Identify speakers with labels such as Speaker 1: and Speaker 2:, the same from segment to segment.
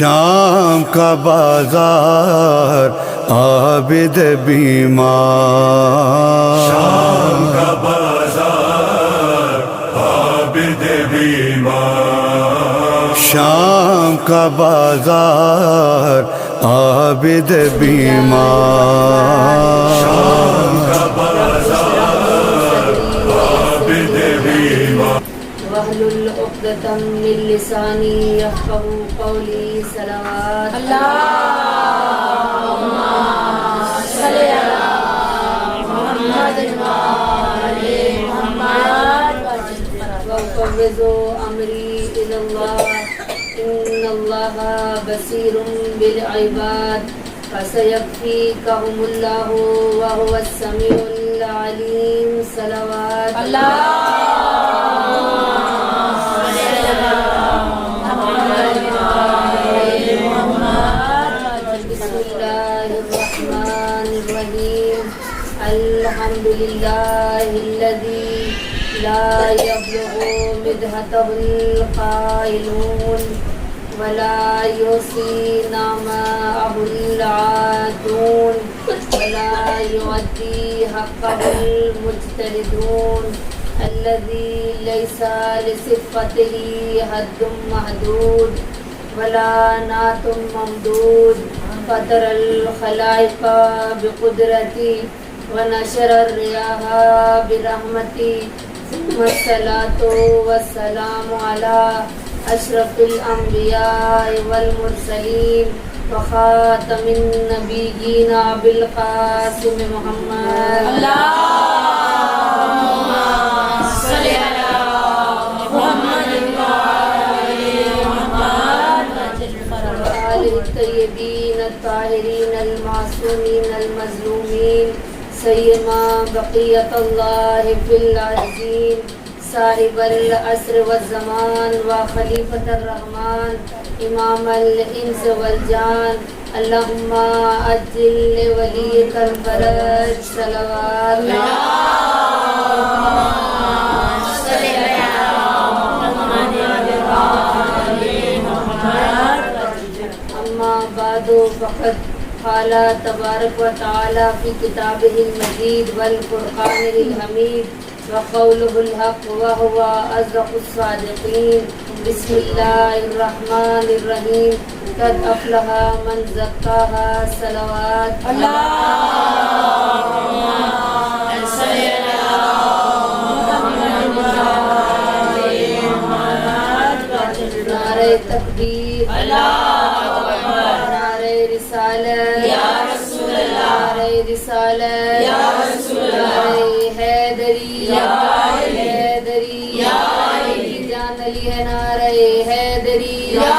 Speaker 1: شام کا بازار عابد بیمار،
Speaker 2: شام کا بازار عابد بیمار،
Speaker 1: شام کا بازار عابد بیمار،
Speaker 2: شام کا بازار عابد بیمار۔
Speaker 3: واحلل عقدۃ من لسانی یفقهوا قولی۔ صلوات اللہم صلی علی محمد وآل محمد وافوض امری الی اللہ ان اللہ بصیر بالعباد فسیکفیکہم اللہ وہو السمیع العلیم۔ صلوات الحمدللہ الذی لا یبلغ مدحتہ القائلون ولا یحصی نعماءہ العادون ولا یؤدی حقہ المجتہدون الذی لیس لصفتہ حد محدود ولا نعت ممدود فطر الخلائق بقدرتی ونشر الریاح برحمتی ثم الصلاة والسلام علی اشرف الانبیاء والمرسلین وخاتم النبیین بالقاسم محمد۔ اللہم صلی علی محمد وآل محمد وآل الطیبین الطاہرین المعصومین المظلومین سیما بقیت اللہ فی الارضین صاحب العصر والزمان وخلیفۃ الرحمن امام الانس والجان اللہم عجل لولیک الفرج۔ صلوات اللہم صلی علی محمد وآل محمد۔ اما بعد فقد قال تبارک و تعالی فی کتابہ المجید والفرقان الحمید وقولہ الحق وہو اصدق الصادقین۔ بسم اللہ الرحمن الرحیم قد افلح من زکاہا۔ صلوات اللہم صلی علی محمد وآل محمد۔ نعرہ تکبیر، نعرہ رسالت یا رسول اللہ، نعرہ رسالت یا رسول اللہ، نعرہ حیدری یا حیدری یا علی، جان علی ہے نعرہ حیدری یا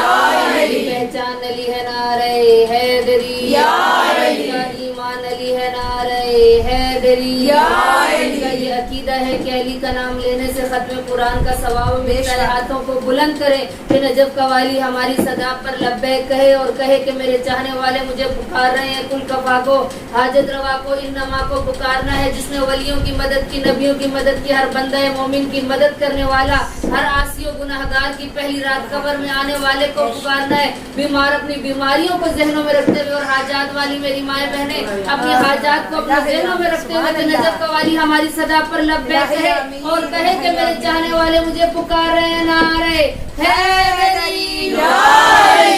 Speaker 3: علی، پہچان علی ہے نعرہ حیدری یا علی، کا ایمان علی ہے نعرہ حیدری یا علی، کا یہ عقیدہ ہے کہ علی کا نام لینے سے ختم قرآن کا ثواب ملتا ہے۔ ہاتھوں کو بلند کرے کہ نجف قوالی ہماری صدا پر لبیک کہے اور کہے کہ میرے چاہنے والے مجھے پکار رہے ہیں۔ کل کفا کو، حاجت روا کو، انما کو پکارنا ہے جس نے ولیوں کی مدد کی، نبیوں کی مدد کی، ہر بندہ مومن کی مدد کرنے والا، ہر عاصی و گناہگار کی پہلی رات قبر میں آنے والے کو پکارنا ہے۔ بیمار اپنی بیماریوں کو ذہنوں میں رکھتے ہوئے اور حاجات والی میری مائیں بہنیں اپنی حاجات کو اپنے ذہنوں میں رکھتے ہوئے کہ نجف قوالی ہماری صدا پر لبیک کہے اور کہے کہ میرے چاہنے والے مجھے پکار رہے ہیں۔ نعرہ حیدری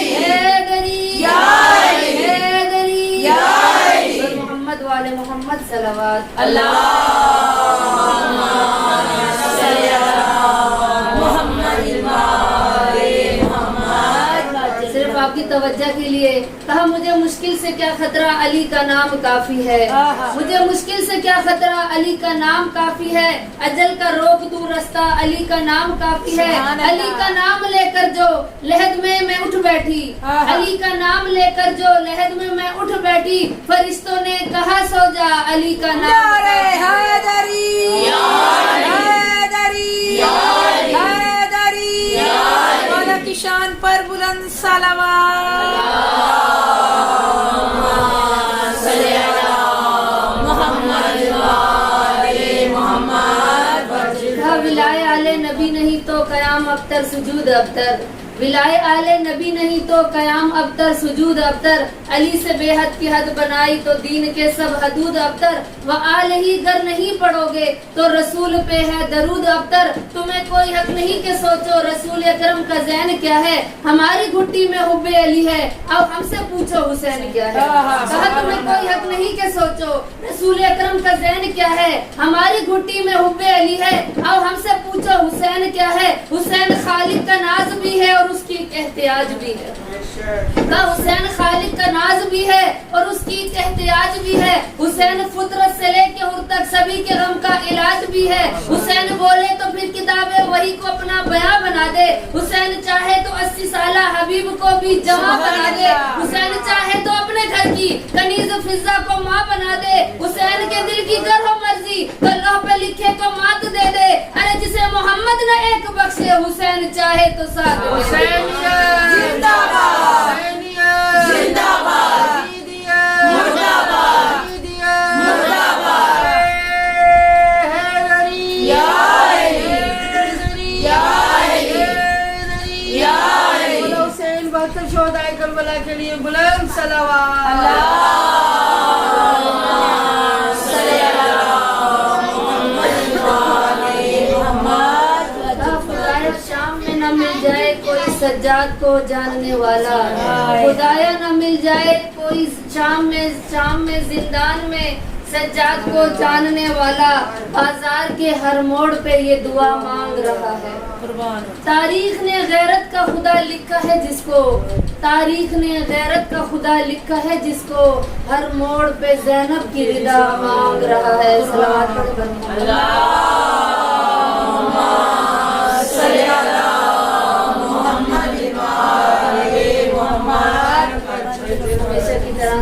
Speaker 3: حیدری حیدری محمد والے محمد۔ صلوات اللہم صلی علی محمد وآل محمد۔ صرف آپ کی توجہ کے لیے کہا مجھے مشکل سے کیا خطرہ علی کا نام کافی ہے، مجھے مشکل سے کیا خطرہ علی کا نام کافی ہے، اجل کا روک دور رستہ علی کا نام کافی ہے۔ علی کا نام لے کر جو لحد میں اٹھ بیٹھی، علی کا نام لے کر جو لحد میں اٹھ بیٹھی، فرشتوں نے کہا سو جا علی کا نام۔
Speaker 4: نعرہ حیدری حیدری حیدری، مولا کی شان پر بلند صلوات۔
Speaker 3: ولائے آل نبی نہیں تو قیام ابتر سجود ابتر، ولائے آل نبی نہیں تو قیام ابتر سجود ابتر، علی سے بے حد کی حد بنائی تو دین کے سب حدود ابتر، و آل ہی گر نہیں پڑھو گے تو رسول پہ ہے درود ابتر، تمہیں کوئی حق نہیں کہ سوچو رسول اکرم کا زین کیا ہے، ہماری گھٹی میں حب علی ہے اب ہم سے پوچھو حسین کیا ہے، کہا تمہیں کوئی حق نہیں کہ سوچو رسول اکرم کا زین کیا ہے، ہماری گھٹی میں حب علی ہے اب ہم سے پوچھو حسین کیا ہے، حسین خالق کا ناز بھی ہے اور اس کی ایک احتیاج بھی ہے، کہا حسین خالق کا ناز بھی ہے اور اس کی ایک احتیاج بھی ہے، حسین فطرت سے لے کے حر تک سبھی کے غم کا علاج بھی ہے، حسین بولے تو پھر کتاب وحی کو اپنا بیان بنا دے، حسین چاہے تو 80 سالہ حبیب کو بھی جمع بنا دے، حسین چاہے تو اپنے گھر کی کنیز فضا کو ماں بنا دے، حسین کے دل کی گر ہو مرضی تو لوح پہ لکھے کو مات دے دے، ارے جسے محمد نے ایک بخشے حسین چاہے تو ساتھ
Speaker 4: حسین زندہ باد، زندہ باد، مردہ باد، مردہ باد، یا علی، یا علی، یا علی، حسین بہتر شہدائے کربلا کے لیے بلند صلوات،
Speaker 3: سجاد کو جاننے والا، خدایا نہ مل جائے کوئی شام میں زندان میں سجاد کو جاننے والا، بازار کے ہر موڑ پہ یہ دعا مانگ رہا ہے، تاریخ نے غیرت کا خدا لکھا ہے جس کو، تاریخ نے غیرت کا خدا لکھا ہے جس کو، ہر موڑ پہ زینب کی رضا مانگ رہا ہے، صلوات پڑھ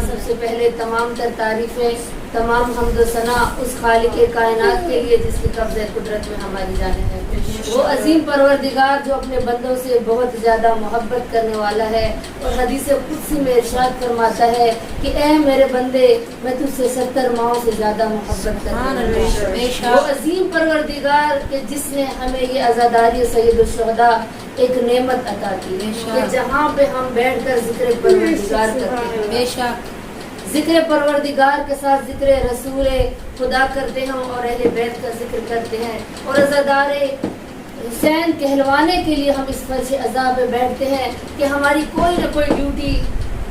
Speaker 3: سب سے پہلے تمام تر تعریفیں، تمام حمد و ثنا اس خالق کائنات کے لیے جس کی قبضہ قدرت میں ہماری جانیں ہے، وہ عظیم پروردگار جو اپنے بندوں سے بہت زیادہ محبت کرنے والا ہے، اور حدیث قدسی میں ارشاد فرماتا ہے کہ اے میرے بندے میں تجھ سے 70 ماؤں سے زیادہ محبت کرتا ہوں، وہ عظیم پروردگار کہ جس نے ہمیں یہ عزاداری سید الشہداء ایک نعمت عطا کی کہ جہاں پہ ہم بیٹھ کر ذکر پروردگار کرتے ہیں، ذکر پروردگار کے ساتھ ذکر رسول خدا کرتے ہیں اور اہل بیت کا ذکر کرتے ہیں، اور عزادار حسین کہلوانے کے لیے ہم اس فرش عزا پہ بیٹھتے ہیں کہ ہماری کوئی نہ کوئی ڈیوٹی،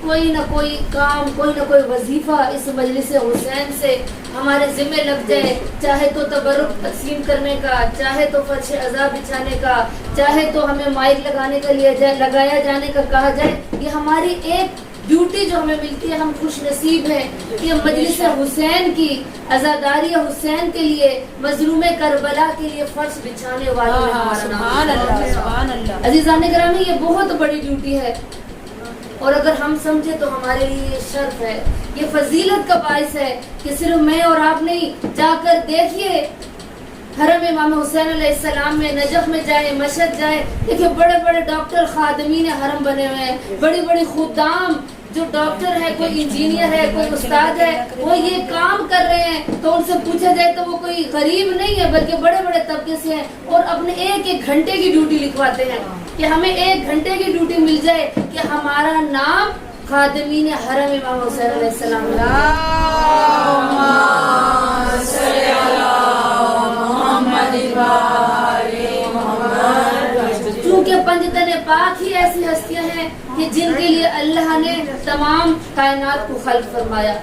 Speaker 3: کوئی نہ کوئی کام، کوئی نہ کوئی وظیفہ اس مجلس حسین سے ہمارے ذمہ لگ جائے، چاہے تو تبرک تقسیم کرنے کا، چاہے تو فرش عزا بچھانے کا، چاہے تو ہمیں مائک لگانے کا لگایا جانے کا کہا جائے، یہ ہماری ایک ڈیوٹی جو ہمیں ملتی ہے، ہم خوش نصیب ہیں کہ مجلس حسین کی عزاداری حسین کے لیے، مظلوم کربلا کے لیے فرش بچھانے والوں میں ہمارا نام۔ عزیزان گرامی، یہ بہت بڑی ڈیوٹی ہے، اور اگر ہم سمجھے تو ہمارے لیے یہ شرف ہے، یہ فضیلت کا باعث ہے کہ صرف میں اور آپ نہیں، جا کر دیکھیے حرم امام حسین علیہ السلام میں، نجف میں جائے، مشہد جائے، دیکھیں بڑے بڑے ڈاکٹر خادمین حرم بنے ہوئے ہیں، بڑی بڑی خدام جو ڈاکٹر ہے، کوئی انجینئر ہے، کوئی استاد ہے، وہ یہ کام کر رہے ہیں، تو ان سے پوچھا جائے تو وہ کوئی غریب نہیں ہے بلکہ بڑے بڑے طبقے سے ہیں، اور اپنے ایک ایک گھنٹے کی ڈیوٹی لکھواتے ہیں کہ ہمیں 1 گھنٹے کی ڈیوٹی مل جائے کہ ہمارا نام خادمین حرم امام حسین علیہ السلام چونکہ پنجتن پاک ہی ایسی ہستیاں ہیں کہ جن کے لیے اللہ نے تمام کائنات کو خلق فرمایا،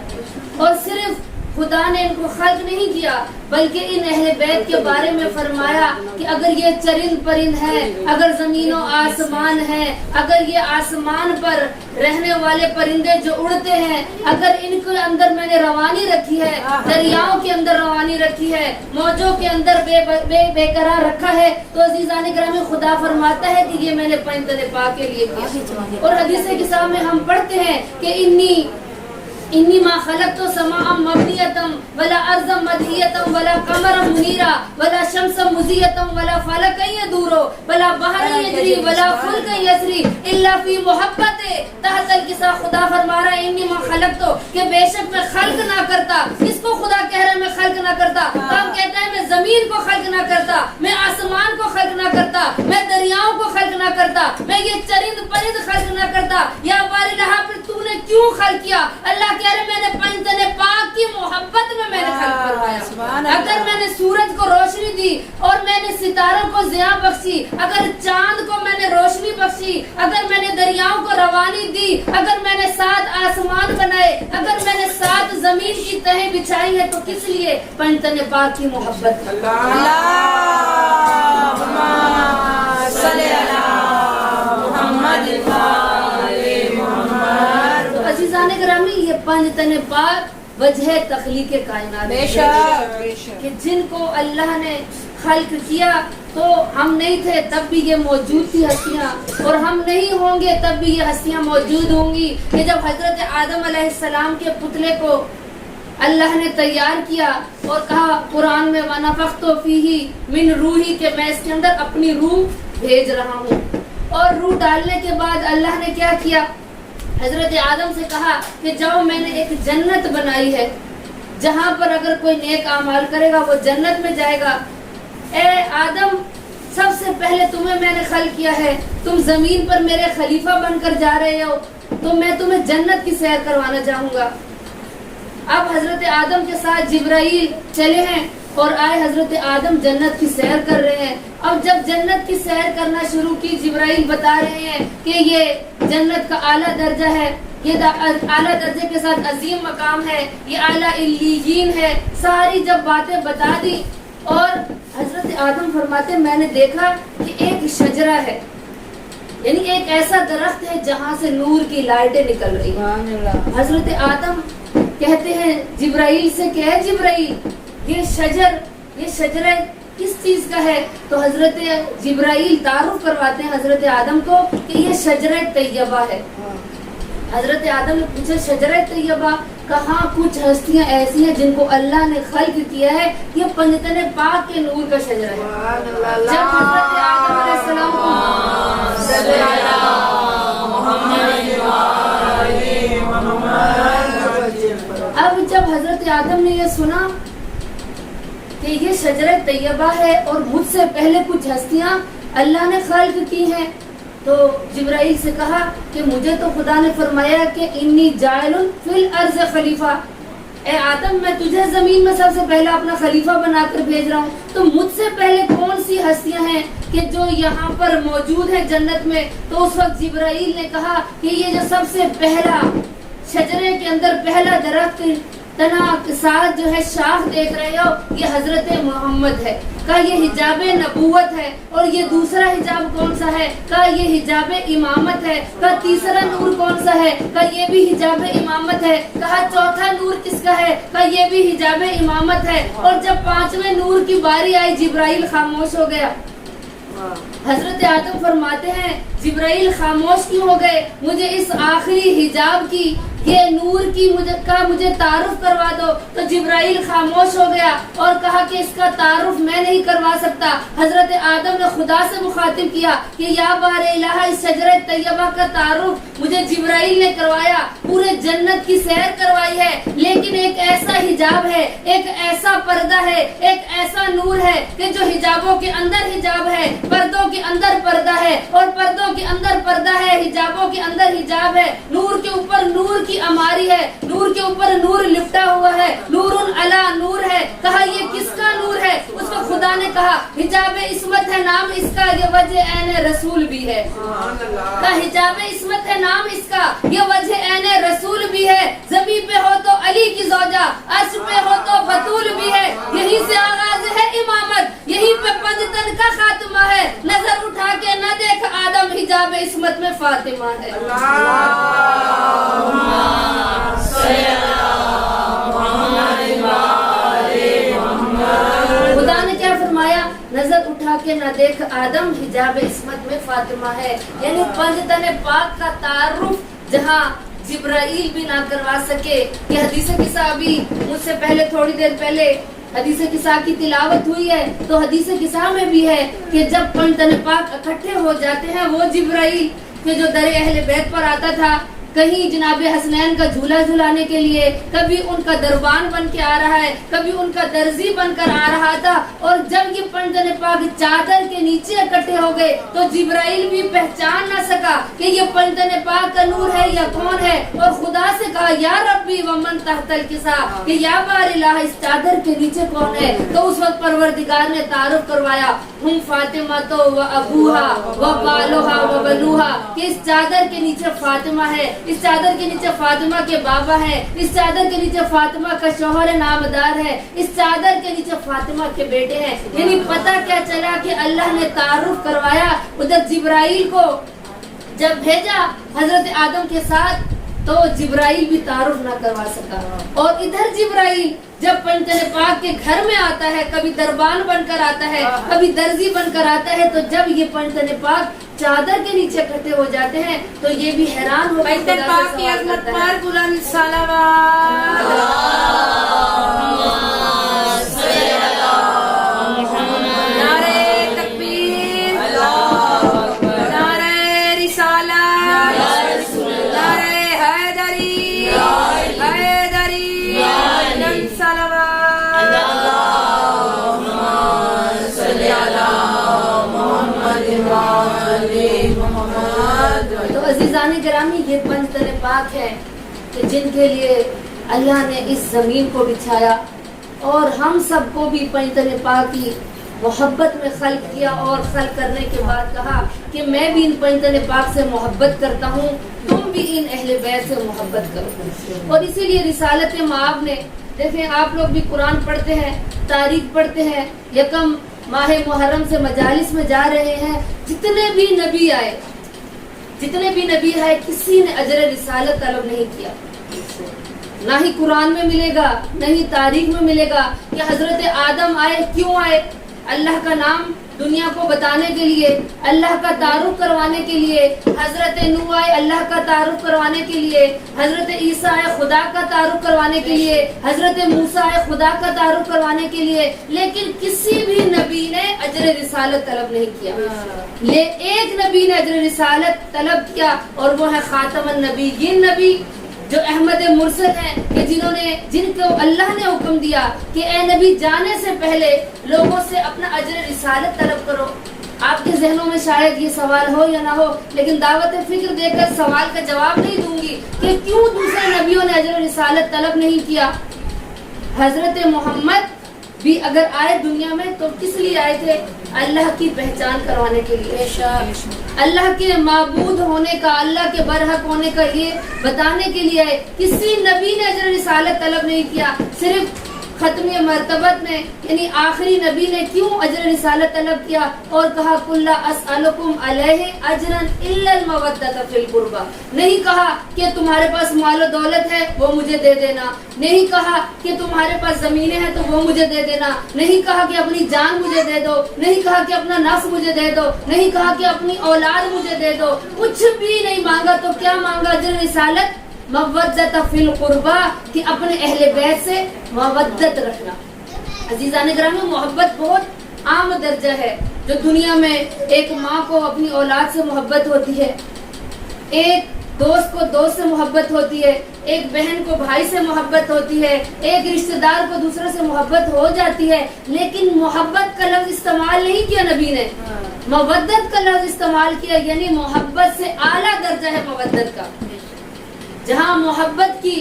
Speaker 3: اور صرف خدا نے ان کو خلق نہیں کیا بلکہ ان اہل بیت کے بارے میں فرمایا کہ اگر یہ چرند پرند ہے، اگر زمین و آسمان ہے، اگر یہ آسمان پر رہنے والے پرندے جو اڑتے ہیں، اگر ان کے اندر میں نے روانی رکھی ہے، دریاؤں کے اندر روانی رکھی ہے، موجوں کے اندر بے قرار رکھا ہے، تو عزیزان گرامی خدا فرماتا ہے کہ یہ میں نے پنجتن پاک کے لیے کیا۔ اور حدیث کتاب میں ہم پڑھتے ہیں کہ انی ما خلقت سماء مبنیۃ ولا ارض مدحیۃ ولا قمر منیرا ولا شمس مضیۃ ولا فلک یدور ولا بحر یجری ولا فلک یسری الا فی محبت تحت الکسا۔ خدا فرما رہا ہے انی ما خلقت کہ بے شک میں خلق نہ کرتا، اس کو خدا کہہ رہا ہے میں خلق نہ کرتا، اب کہتا ہے میں زمین کو خلق نہ کرتا، میں آسمان کو خلق نہ کرتا، میں دریاؤں کو خلق نہ کرتا، میں یہ چرند پرند خلق نہ کرتا، یا باری رہا پھر تو نے کیوں خلق کیا؟ اللہ کہہ رہے میں نے پنجتن پاک کی محبت میں نے خلق کروایا۔ اگر میں نے سورج کو روشنی دی اور میں نے ستاروں کو ضیاء بخشی، اگر چاند کو میں نے روشنی بخشی، اگر میں نے دریاؤں کو روانی دی، اگر میں نے 7 آسمان بنائے، اگر میں نے 7 زمین کی تہیں بچھائی ہے، تو کس لیے؟ پنجتن پاک کی محبت۔ تو عزیزان گرامی، یہ پنجتن پاک وجہ تخلیق کائنات ہے کہ جن کو اللہ نے خلق کیا تو ہم نہیں تھے تب بھی یہ موجود تھی ہستیاں، اور ہم نہیں ہوں گے تب بھی یہ ہستیاں موجود ہوں گی۔ کہ جب حضرت آدم علیہ السلام کے پتلے کو اللہ نے تیار کیا اور کہا قرآن میں وَنَفَخْتُ فِيهِ مِن روحی، کہ میں اس کے اندر اپنی روح بھیج رہا ہوں، اور روح ڈالنے کے بعد اللہ نے کیا کیا؟ حضرت آدم سے کہا کہ جاؤ میں نے ایک جنت بنائی ہے جہاں پر اگر کوئی نیک اعمال کرے گا وہ جنت میں جائے گا۔ اے آدم، سب سے پہلے تمہیں میں نے خلق کیا ہے، تم زمین پر میرے خلیفہ بن کر جا رہے ہو، تو میں تمہیں جنت کی سیر کروانا چاہوں گا۔ اب حضرت آدم کے ساتھ جبرائیل چلے ہیں اور آئے حضرت آدم جنت کی سیر کر رہے ہیں۔ اب جب جنت کی سیر کرنا شروع کی، جبرائیل بتا رہے ہیں کہ یہ جنت کا اعلیٰ درجہ ہے، یہ اعلیٰ درجے کے ساتھ عظیم مقام ہے، یہ اعلیٰ علیین ہے، ساری جب باتیں بتا دی، اور حضرت آدم فرماتے میں نے دیکھا کہ ایک شجرہ ہے، یعنی ایک ایسا درخت ہے جہاں سے نور کی لائٹیں نکل رہی ہیں۔ حضرت آدم کہتے ہیں جبرائیل سے کہ اے جبرائیل، یہ شجرہ کس چیز کا ہے؟ تو حضرت جبرائیل تعارف کرواتے ہیں حضرت آدم کو کہ یہ شجرہ طیبہ ہے۔ حضرت آدم نے پوچھا شجرہ طیبہ، کہاں کچھ ہستیاں ایسی ہیں جن کو اللہ نے خلق کیا ہے، یہ پنجتن پاک کے نور کا شجرہ ہے۔ جب حضرت آدم علیہ السلام کو اب جب حضرت آدم نے یہ سنا کہ یہ شجرہ طیبہ ہے اور مجھ سے پہلے کچھ ہستیاں اللہ نے خلق کی ہیں، تو جبرائیل سے کہا کہ مجھے تو خدا نے فرمایا کہ انی جاعل فی الارض خلیفہ، اے آدم میں تجھے زمین میں سب سے پہلا اپنا خلیفہ بنا کر بھیج رہا ہوں، تو مجھ سے پہلے کون سی ہستیاں ہیں کہ جو یہاں پر موجود ہیں جنت میں؟ تو اس وقت جبرائیل نے کہا کہ یہ جو سب سے پہلا شجرے کے اندر پہلا درخت تنا کے ساتھ جو ہے شاخ دیکھ رہے ہو، یہ حضرت محمد ہے، کا یہ حجاب نبوت ہے، اور یہ دوسرا حجاب کون سا ہے؟ کا یہ حجاب امامت ہے، کا تیسرا نور کون سا ہے؟ کا یہ بھی حجاب امامت ہے، کہا چوتھا نور کس کا ہے؟ کا یہ بھی حجاب امامت ہے، اور جب 5ویں نور کی باری آئی جبرائیل خاموش ہو گیا۔ حضرت آدم فرماتے ہیں جبرائیل خاموش کیوں ہو گئے؟ مجھے اس آخری حجاب کی، یہ نور کی مجھے تعارف کروا دو۔ تو جبرائیل خاموش ہو گیا اور کہا کہ اس کا تعارف میں نہیں کروا سکتا۔ حضرت آدم نے خدا سے مخاطب کیا کہ یا بار الہ، اس شجرہ طیبہ کا تعارف مجھے جبرائیل نے کروایا، پورے جنت کی سیر کروائی ہے، لیکن ایک ایسا حجاب ہے، ایک ایسا پردہ ہے، ایک ایسا نور ہے کہ جو حجابوں کے اندر حجاب ہے، پردوں کے اندر پردہ ہے، اور پردوں کے اندر پردہ ہے، حجابوں کے اندر حجاب ہے، نور کے اوپر نور کی اماری ہے، نور کے اوپر نور لپٹا ہوا ہے، نور علی نور ہے۔ کہا یہ کس کا نور ہے؟ اس کو خدا نے کہا حجاب عصمت ہے نام اس کا، یہ وجہ عین رسول بھی ہے۔ کہا حجاب عصمت ہے نام اس کا، یہ وجہ عین رسول بھی ہے۔ زمین پہ ہو تو علی کی زوجہ، عرش پہ ہو تو بطول بھی ہے، یہیں سے آغاز ہے امامت، یہیں پہ پنجتن کا خاتمہ ہے، نظر اٹھا کے نہ دیکھ آدم حجاب عصمت میں فاطمہ ہے۔ خدا نے کیا فرمایا؟ نظر اٹھا کے نہ دیکھ آدم حجاب عصمت میں فاطمہ ہے، یعنی پنجتن پاک کا تعارف جہاں جبرائیل بھی نہ کروا سکے۔ یہ حدیث قصہ ابھی مجھ سے پہلے تھوڑی دیر پہلے حدیث قصہ کی تلاوت ہوئی ہے، تو حدیث قصہ میں بھی ہے کہ جب پنجتن پاک اکٹھے ہو جاتے ہیں، وہ جبرائیل کہ جو در اہل بیت پر آتا تھا، کہیں جناب حسنین کا جھولا جھلانے کے لیے، کبھی ان کا دربان بن کے آ رہا ہے، کبھی ان کا درزی بن کر آ رہا تھا. اور جب یہ پنجن پاک چادر کے نیچے اکٹھے ہو گئے تو جبرائیل بھی پہچان نہ سکا کہ یہ پنجن پاک کا نور ہے یا کون ہے، اور خدا سے کہا یا ربی ومن تحت الکسا، کہ یا بار الہ اس چادر کے نیچے کون ہے. تو اس وقت پروردگار نے تعارف کروایا، ہم فاطمہ تو و ابوہا و بالوہا و بنوہا، کہ اس چادر کے نیچے فاطمہ ہے، اس چادر کے نیچے فاطمہ کے بابا ہے، اس چادر کے نیچے فاطمہ کا شوہر نامدار ہے، اس چادر کے نیچے فاطمہ کے بیٹے ہیں. یعنی پتہ کیا چلا کہ اللہ نے تعارف کروایا. ادھر جبرائیل کو جب بھیجا حضرت آدم کے ساتھ تو جبرائیل بھی تعارف نہ کروا سکا، اور ادھر جبرائیل جب پنجن پاک کے گھر میں آتا ہے، کبھی دربان بن کر آتا ہے، کبھی درزی بن کر آتا ہے، تو جب یہ پنجن پاک چادر کے نیچے اکٹھے ہو جاتے ہیں تو یہ بھی حیران ہو
Speaker 4: بیت پاک کی عظمت پر بلند صلوات. نعرہ تکبیر، نعرہ رسالت، نعرہ حیدری، حیدری، بلند صلوات.
Speaker 3: تو عزیزان گرامی، یہ پنجن پاک ہے کہ جن کے لیے اللہ نے اس زمین کو بچھایا، اور ہم سب کو بھی پنجن پاک کی محبت میں خلق کیا، اور خلق کرنے کے بعد کہا کہ میں بھی ان پنجن پاک سے محبت کرتا ہوں، تم بھی ان اہل بیت سے محبت کرو. اور اسی لیے رسالت مآب نے، دیکھیں آپ لوگ بھی قرآن پڑھتے ہیں، تاریخ پڑھتے ہیں، یکم ماہ محرم سے مجالس میں جا رہے ہیں، جتنے بھی نبی آئے کسی نے اجر رسالت طلب نہیں کیا. نہ ہی قرآن میں ملے گا، نہ ہی تاریخ میں ملے گا کہ حضرت آدم آئے. کیوں آئے؟ اللہ کا نام دنیا کو بتانے کے لیے، اللہ کا تعارف کروانے کے لیے. حضرت نوح آئے اللہ کا تعارف کروانے کے لیے، حضرت عیسیٰ آئے خدا کا تعارف کروانے کے لیے، حضرت موسیٰ آئے خدا کا تعارف کروانے کے لیے. لیکن کسی بھی نبی نے اجر رسالت طلب نہیں کیا. ایک نبی نے اجر رسالت طلب کیا، اور وہ ہے خاتم النبیین نبی، جو احمد مرسل ہیں، کہ جن کو اللہ نے حکم دیا کہ اے نبی جانے سے پہلے لوگوں سے اپنا اجر رسالت طلب کرو. آپ کے ذہنوں میں شاید یہ سوال ہو یا نہ ہو، لیکن دعوت فکر دے کر سوال کا جواب نہیں دوں گی کہ کیوں دوسرے نبیوں نے اجر رسالت طلب نہیں کیا. حضرت محمد بھی اگر آئے دنیا میں تو کس لیے آئے تھے؟ اللہ کی پہچان کروانے کے لیے، اللہ کے معبود ہونے کا، اللہ کے برحق ہونے کا یہ بتانے کے لیے آئے. کسی نبی نے اجر رسالت طلب نہیں کیا. صرف ختم مرتبت نے، یعنی آخری نبی نے کیوں اجر رسالت طلب کیا اور کہا قُلْ لَا أَسْأَلُكُمْ عَلَيْهِ أَجْرًا إِلَّا الْمَوَدَّةَ فِي الْقُرْبَى. نہیں کہا کہ تمہارے پاس مال و دولت ہے وہ مجھے دے دینا، نہیں کہا کہ تمہارے پاس زمینیں ہیں تو وہ مجھے دے دینا، نہیں کہا کہ اپنی جان مجھے دے دو، نہیں کہا کہ اپنا نفس مجھے دے دو، نہیں کہا کہ اپنی اولاد مجھے دے دو. کچھ بھی نہیں مانگا. تو کیا مانگا؟ اجر رسالت، مودت فی القربہ، کہ اپنے اہل بیت سے مودت رکھنا. عزیزان گرامی، محبت بہت عام درجہ ہے. جو دنیا میں ایک ماں کو اپنی اولاد سے محبت ہوتی ہے، ایک دوست کو دوست سے محبت ہوتی ہے، ایک بہن کو بھائی سے محبت ہوتی ہے، ایک رشتہ دار کو دوسرے سے محبت ہو جاتی ہے. لیکن محبت کا لفظ استعمال نہیں کیا نبی نے، مودت کا لفظ استعمال کیا. یعنی محبت سے اعلیٰ درجہ ہے مودت کا. جہاں محبت کی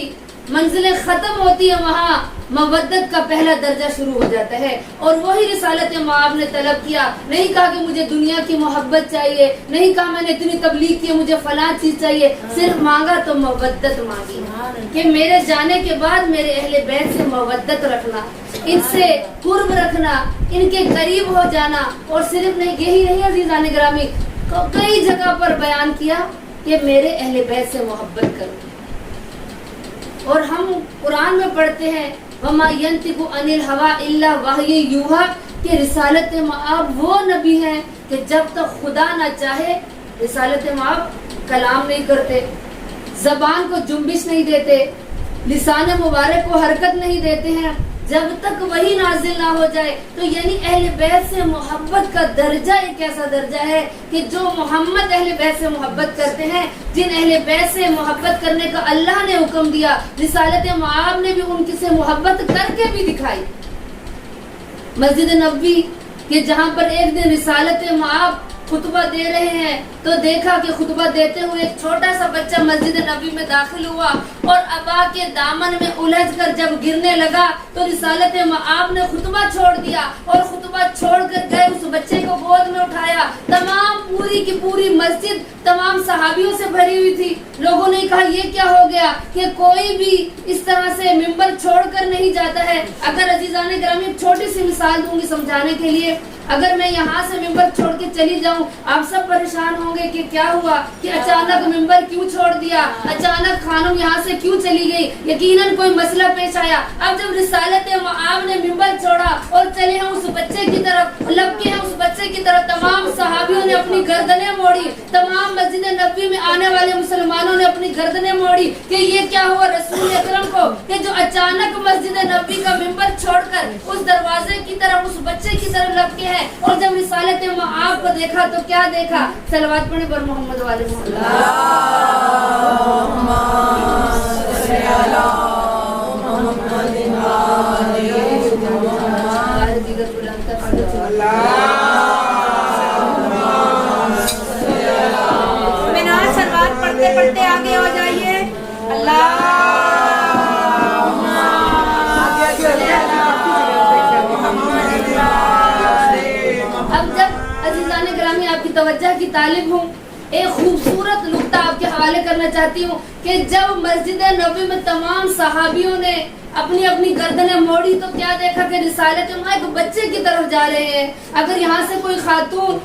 Speaker 3: منزلیں ختم ہوتی ہے وہاں مودت کا پہلا درجہ شروع ہو جاتا ہے. اور وہی رسالت مآب نے طلب کیا. نہیں کہا کہ مجھے دنیا کی محبت چاہیے، نہیں کہا میں نے اتنی تبلیغ کی مجھے فلاں چیز چاہیے. صرف مانگا تو مودت مانگی کہ میرے جانے کے بعد میرے اہل بیت سے مودت رکھنا، ان سے قرب رکھنا، ان کے قریب ہو جانا. اور صرف نہیں، یہی نہیں عزیزان گرامی، کئی جگہ پر بیان کیا کہ میرے اہل بیت سے محبت کرو. اور ہم قرآن میں پڑھتے ہیں وَمَا يَنْطِقُ عَنِ الْهَوَىٰ إِلَّا وَحْيٌ يُوحَىٰ، کہ رسالت مآب وہ نبی ہیں کہ جب تک خدا نہ چاہے رسالت مآب کلام نہیں کرتے، زبان کو جنبش نہیں دیتے، لسان مبارک کو حرکت نہیں دیتے ہیں. جب تک وہی نازل نہ ہو جائے. تو یعنی اہل بیت سے محبت کا درجہ ایک ایسا درجہ ہے کہ جو محمد اہل بیت سے محبت کرتے ہیں، جن اہل بیت سے محبت کرنے کا اللہ نے حکم دیا، رسالت معاب نے بھی ان کی سے محبت کر کے بھی دکھائی. مسجد نبوی کہ جہاں پر ایک دن رسالت معاب خطبہ دے رہے ہیں تو دیکھا کہ خطبہ دیتے ہوئے ایک چھوٹا سا بچہ مسجد نبی میں داخل ہوا اور ابا کے دامن میں الجھ کر جب گرنے لگا تو رسالت معاب نے خطبہ چھوڑ دیا اور خطبہ چھوڑ کر گئے، اس بچے کو گود میں اٹھایا. تمام پوری کی پوری مسجد تمام صحابیوں سے بھری ہوئی تھی. لوگوں نے کہا یہ کیا ہو گیا کہ کوئی بھی اس طرح سے ممبر چھوڑ کر نہیں جاتا ہے. اگر عزیزان گرامی ایک چھوٹی سی مثال دوں گی سمجھانے کے لیے. اگر میں یہاں سے ممبر چھوڑ کے چلی جاؤں، آپ سب پریشان ہوں گے کہ کیا ہوا، کہ اچانک ممبر کیوں چھوڑ دیا، اچانک خانم یہاں سے کیوں چلی گئی، یقیناً کوئی مسئلہ پیش آیا. اب جب رسالت معاب نے ممبر چھوڑا اور چلے ہیں اس بچے کی طرف، لپکے ہیں اس بچے کی طرف، تمام صحابیوں نے اپنی گردنیں موڑی، تمام مسجد نبوی میں آنے والے مسلمانوں نے اپنی گردنیں موڑی کہ یہ کیا ہوا رسول اکرم کو، کہ جو اچانک مسجد نبوی کا ممبر چھوڑ کر اس دروازے کی طرف، اس بچے کی طرف لپکے ہیں. اور جب رسالت معاب کو دیکھا تو کیا دیکھا؟ صلوات پڑھیں پر محمد والے محمد.
Speaker 4: سلوات پڑھتے پڑھتے آگے ہو جائیے. اللہ
Speaker 3: آپ کی توجہ کی طالب ہوں، ایک خوبصورت نقطہ آپ کے حوالے کرنا چاہتی ہوں کہ جب مسجد نبوی میں تمام صحابیوں نے اپنی اپنی گردنیں موڑی تو کیا دیکھا کہ رسالت معاب ایک بچے کی طرف جا رہے ہیں. اگر یہاں سے کوئی خاتون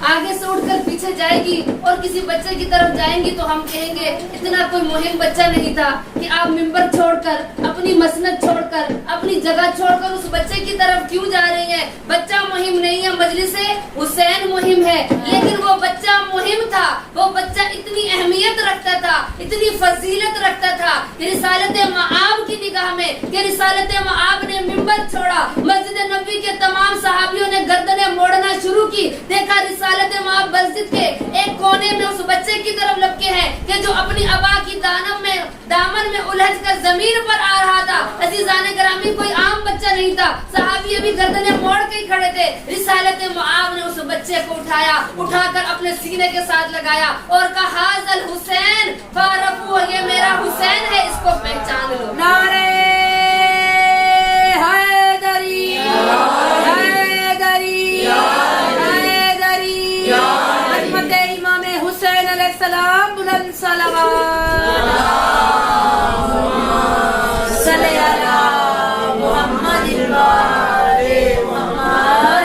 Speaker 3: آگے سے اٹھ کر پیچھے جائے گی اور کسی بچے کی طرف جائیں گی تو ہم کہیں گے اتنا کوئی مہم بچہ نہیں تھا کہ آپ ممبر چھوڑ کر، اپنی مسند چھوڑ کر، اپنی جگہ چھوڑ کر اس بچے کی طرف کیوں جا رہی ہیں. بچہ مہم نہیں ہے، مجلس حسین مہم ہے. لیکن وہ بچہ مہم تھا، وہ بچہ اتنی اہمیت رکھتا تھا، اتنی فضیلت رکھتا تھا کہ رسالت معاب کی نگاہ میں، کہ رسالت معاب نے ممبر چھوڑا، مسجد نبوی کے تمام صحابیوں نے گردنیں موڑنا شروع کی. دیکھا رسالت معاب مسجد کے ایک کونے میں اس بچے کی طرف لپکے ہیں کہ جو اپنی ابا کی دامن میں الجھ کر زمین پر آ رہا تھا. عزیزان گرامی کوئی عام بچہ نہیں تھا، صحابی ابھی گردنیں موڑ کے ہی کھڑے تھے. رسالت معاب نے اس بچے کو اٹھایا، اٹھا کر اپنے سینے کے ساتھ لگایا اور کہا حاذل حسین فارفو، یہ میرا حسین ہے، اس کو پہچان لو.
Speaker 4: نعرے حیدری حیدری حیدری، عظمت امام حسین علیہ السلام، بلند صلوات. صلی علی محمد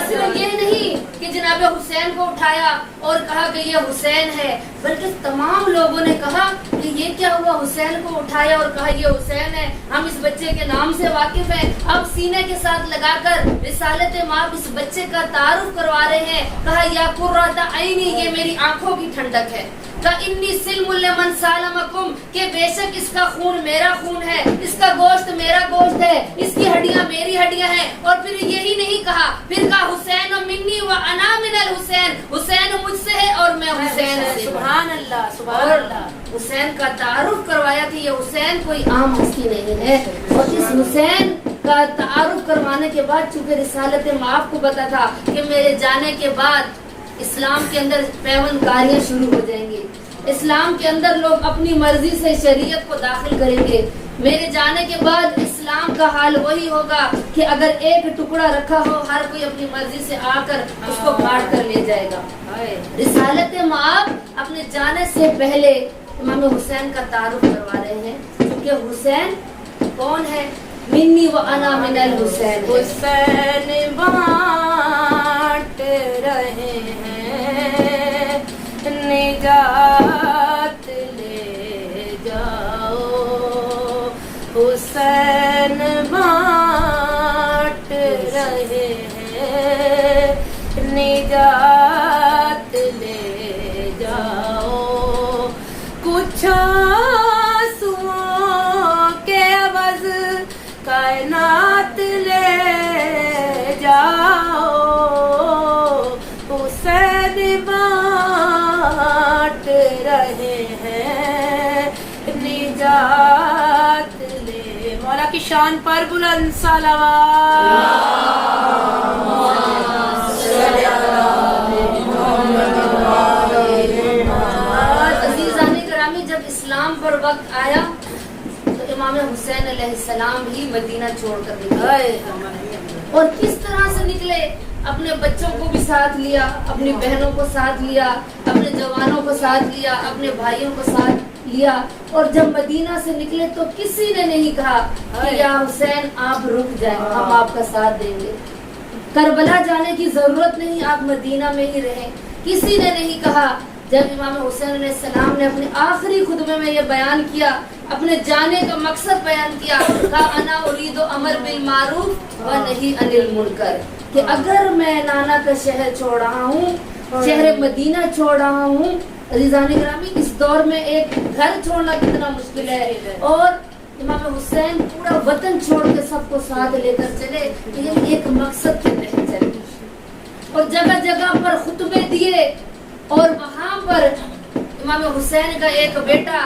Speaker 3: صرف یہ نہیں کہ جناب حسین کو اٹھایا اور کہا کہ یہ حسین ہے، بلکہ تمام لوگوں نے کہا کہ یہ کیا ہوا، حسین کو اٹھایا اور کہا یہ حسین ہے، ہم اس بچے کے نام سے واقف ہیں. اب سینے کے ساتھ لگا کر رسالت معاب اس بچے کا تعارف کروا رہے ہیں. کہا یا قرۃ عینی، یہ میری آنکھوں کی ٹھنڈک ہے. انی سلم لمن سالمکم، کہ بے شک اس کا خون میرا خون ہے، اس کا گوشت میرا گوشت ہے، اس کی ہڈیاں میری ہڈیاں ہیں. اور پھر یہی نہیں کہا، پھر کہا حسین منی و انا من الحسین، حسین مجھ سے ہے اور میں حسین سے.
Speaker 4: سبحان اللہ سبحان اللہ.
Speaker 3: حسین کا تعارف کروایا کہ یہ حسین کوئی عام ہستی نہیں ہے. اور اس حسین کا تعارف کروانے کے بعد چونکہ رسالت معاب کو پتا تھا کہ میرے جانے کے بعد اسلام کے اندر پیوند کاریاں شروع ہو جائیں گی، اسلام کے اندر لوگ اپنی مرضی سے شریعت کو داخل کریں گے. میرے جانے کے بعد اسلام کا حال وہی ہوگا کہ اگر ایک ٹکڑا رکھا ہو ہر کوئی اپنی مرضی سے آ کر اس کو کاٹ کر لے جائے گا. رسالت معاب اپنے جانے سے پہلے امام حسین کا تعارف کروا رہے ہیں کیونکہ حسین کون ہے؟ منی و انا من الحسین.
Speaker 4: حسین بانٹ رہے ہیں نجات لے جاؤ، حسین بانٹ رہے ہیں نجات لے جاؤ. کچھ آنسوؤں کے عوض کائنات نجات لے. مولا کی شان پر بلند
Speaker 3: عزیزان گرامی، جب اسلام پر وقت آیا تو امام حسین علیہ السلام ہی مدینہ چھوڑ کر نکلے. اور کس طرح سے نکلے؟ اپنے بچوں کو بھی ساتھ لیا، اپنی بہنوں کو ساتھ لیا، اپنے جوانوں کو ساتھ لیا، اپنے بھائیوں کو ساتھ لیا. اور جب مدینہ سے نکلے تو کسی نے نہیں کہا کہ یا حسین آپ رک جائیں، ہم آپ کا ساتھ دیں گے، کربلا جانے کی ضرورت نہیں، آپ مدینہ میں ہی رہیں. کسی نے نہیں کہا. جب امام حسین علیہ السلام نے اپنے آخری خطبے میں یہ بیان کیا، اپنے جانے کا مقصد بیان کیا، کہا انا ارید امر بالمعروف و نہی عن المنکر، کہ اگر میں نانا کا شہر چھوڑ رہا ہوں، شہر مدینہ چھوڑ رہا ہوں. عزیزان گرامی، اس دور میں ایک گھر چھوڑنا کتنا مشکل ہے، اور امام حسین پورا وطن چھوڑ کے سب کو ساتھ لے کر چلے، یہ ایک مقصد کے تحت چلے. اور جگہ جگہ پر خطبے دیے. اور وہاں پر امام حسین کا ایک بیٹا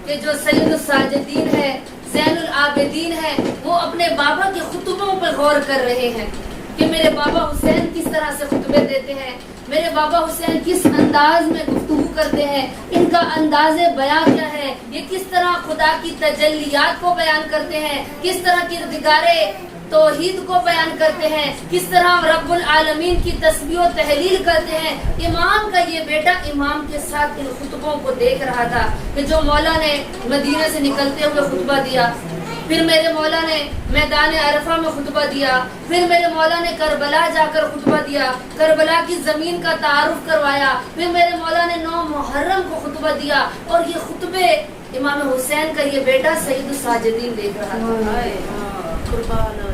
Speaker 3: کہ جو سید الساجدین ہے، زین العابدین ہے، وہ اپنے بابا کے خطبوں پر غور کر رہے ہیں کہ میرے بابا حسین کس طرح سے خطبے دیتے ہیں، میرے بابا حسین کس انداز میں گفتگو کرتے ہیں، ان کا انداز بیان کیا ہے، یہ کس طرح خدا کی تجلیات کو بیان کرتے ہیں، کس طرح کردگار توحید کو بیان کرتے ہیں، کس طرح رب العالمین کی تسبیح و تحلیل کرتے ہیں. امام کا یہ بیٹا امام کے ساتھ ان خطبوں کو دیکھ رہا تھا کہ جو مولا نے مدینہ سے نکلتے ہوئے خطبہ دیا، پھر میرے مولا نے میدان عرفہ میں خطبہ دیا، پھر میرے مولا نے کربلا جا کر خطبہ دیا، کربلا کی زمین کا تعارف کروایا، پھر میرے مولا نے 9 محرم کو خطبہ دیا. اور یہ خطبے امام حسین کا یہ بیٹا سید الساجدین دیکھ رہا تھا.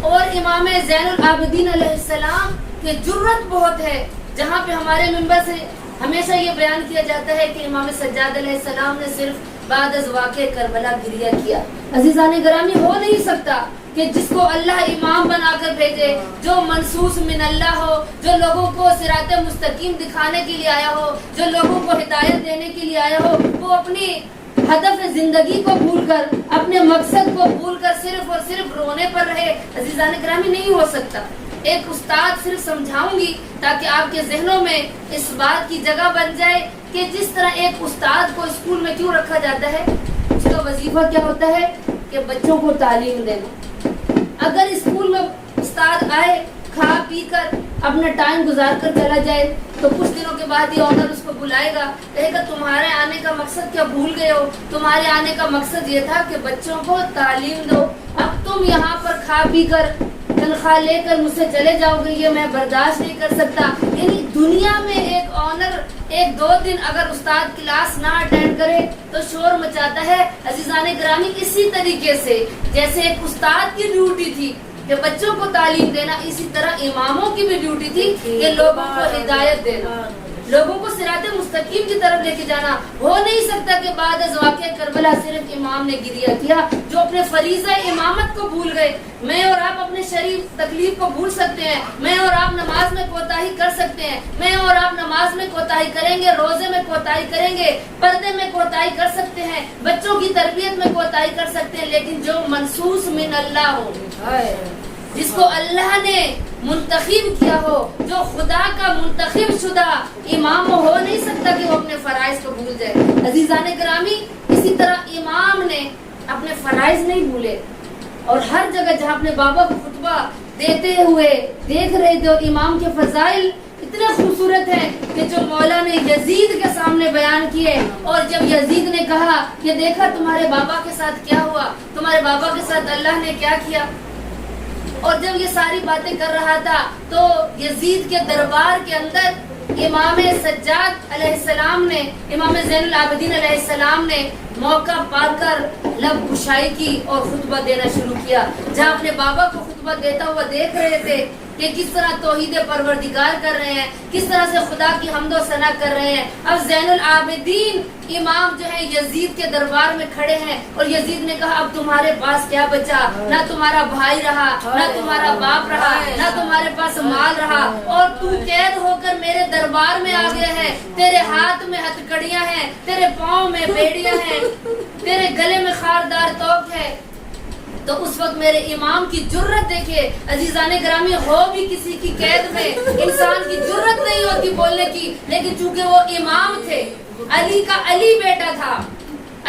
Speaker 3: اور امام زین العابدین علیہ السلام کی جرت بہت ہے. جہاں پہ ہمارے منبر سے ہمیشہ یہ بیان کیا جاتا ہے کہ امام سجاد علیہ السلام نے صرف بعد از واقع کربلا گریہ کیا. عزیزان گرامی، ہو نہیں سکتا کہ جس کو اللہ امام بنا کر بھیجے، جو منصوص من اللہ ہو، جو لوگوں کو صراط مستقیم دکھانے کے لیے آیا ہو، جو لوگوں کو ہدایت دینے کے لیے آیا ہو، وہ اپنی ہدف زندگی کو بھول کر، اپنے مقصد کو بھول کر صرف اور صرف رونے پر رہے. عزیزان گرامی، نہیں ہو سکتا. ایک استاد صرف سمجھاؤں گی تاکہ آپ کے ذہنوں میں اس بات کی جگہ بن جائے کہ جس طرح ایک استاد کو اسکول میں کیوں رکھا جاتا ہے، اس کا وظیفہ کیا ہوتا ہے کہ بچوں کو تعلیم دینا. اگر اسکول میں استاد آئے، کھا پی کر اپنا ٹائم گزار کر چلا جائے تو کچھ دنوں کے بعد یہ آنر اس کو بلائے گا، کہے گا تمہارے آنے کا مقصد کیا بھول گئے ہو، تمہارے آنے کا مقصد یہ تھا کہ بچوں کو تعلیم دو، اب تم یہاں پر کھا پی کر تنخواہ لے کر مجھ سے چلے جاؤ گے، یہ میں برداشت نہیں کر سکتا. یعنی دنیا میں ایک آنر 1-2 دن اگر استاد کلاس نہ اٹینڈ کرے تو شور مچاتا ہے. عزیزان گرامی، اسی طریقے سے جیسے ایک استاد کی ڈیوٹی تھی کہ بچوں کو تعلیم دینا، اسی طرح اماموں کی بھی ڈیوٹی تھی کہ لوگوں کو ہدایت دینا، لوگوں کو صراط مستقیم کی طرف لے کے جانا. ہو نہیں سکتا کہ بعد از واقع کربلا صرف امام نے گریہ کیا جو اپنے فریضہ امامت کو بھول گئے. میں اور آپ اپنے شریف تکلیف کو بھول سکتے ہیں، میں اور آپ نماز میں کوتاہی کر سکتے ہیں، میں اور آپ نماز میں کوتاہی کریں گے، روزے میں کوتاہی کریں گے، پردے میں کوتاہی کر سکتے ہیں، بچوں کی تربیت میں کوتاہی کر سکتے ہیں، لیکن جو منصوص من اللہ ہو، جس کو اللہ نے منتخب کیا ہو، جو خدا کا منتخب شدہ امام ہو نہیں سکتا کہ وہ اپنے فرائض کو بھول جائے. عزیزان گرامی، اسی طرح امام نے اپنے فرائض نہیں بھولے، اور ہر جگہ جہاں اپنے بابا کو خطبہ دیتے ہوئے دیکھ رہے تھے. اور امام کے فضائل اتنے خوبصورت ہیں کہ جو مولا نے یزید کے سامنے بیان کیے. اور جب یزید نے کہا کہ دیکھا تمہارے بابا کے ساتھ کیا ہوا، تمہارے بابا کے ساتھ اللہ نے کیا کیا، اور جب یہ ساری باتیں کر رہا تھا تو یزید کے دربار کے اندر امام سجاد علیہ السلام نے، امام زین العابدین علیہ السلام نے موقع پا کر لب کشائی کی اور خطبہ دینا شروع کیا. جہاں اپنے بابا کو خطبہ دیتا ہوا دیکھ رہے تھے کہ کس طرح توحید پروردگار کر رہے ہیں, کس طرح سے خدا کی حمد و ثنا کر رہے ہیں. اب زین العابدین امام جو ہے یزید کے دربار میں کھڑے ہیں اور یزید نے کہا اب تمہارے پاس کیا بچا, نہ تمہارا بھائی رہا, نہ تمہارا باپ رہا, نہ تمہارے پاس مال رہا, اور تو قید ہو کر میرے دربار میں آ گیا ہے. تیرے ہاتھ میں ہتھکڑیاں ہیں, تیرے پاؤں میں بیڑیاں ہیں, تیرے گلے میں خاردار توق ہے. تو اس وقت میرے امام کی جرت دیکھے عزیزان گرامی, ہو بھی کسی کی قید میں انسان کی جرت نہیں ہوتی بولنے کی, لیکن چونکہ وہ امام تھے, علی کا علی بیٹا تھا,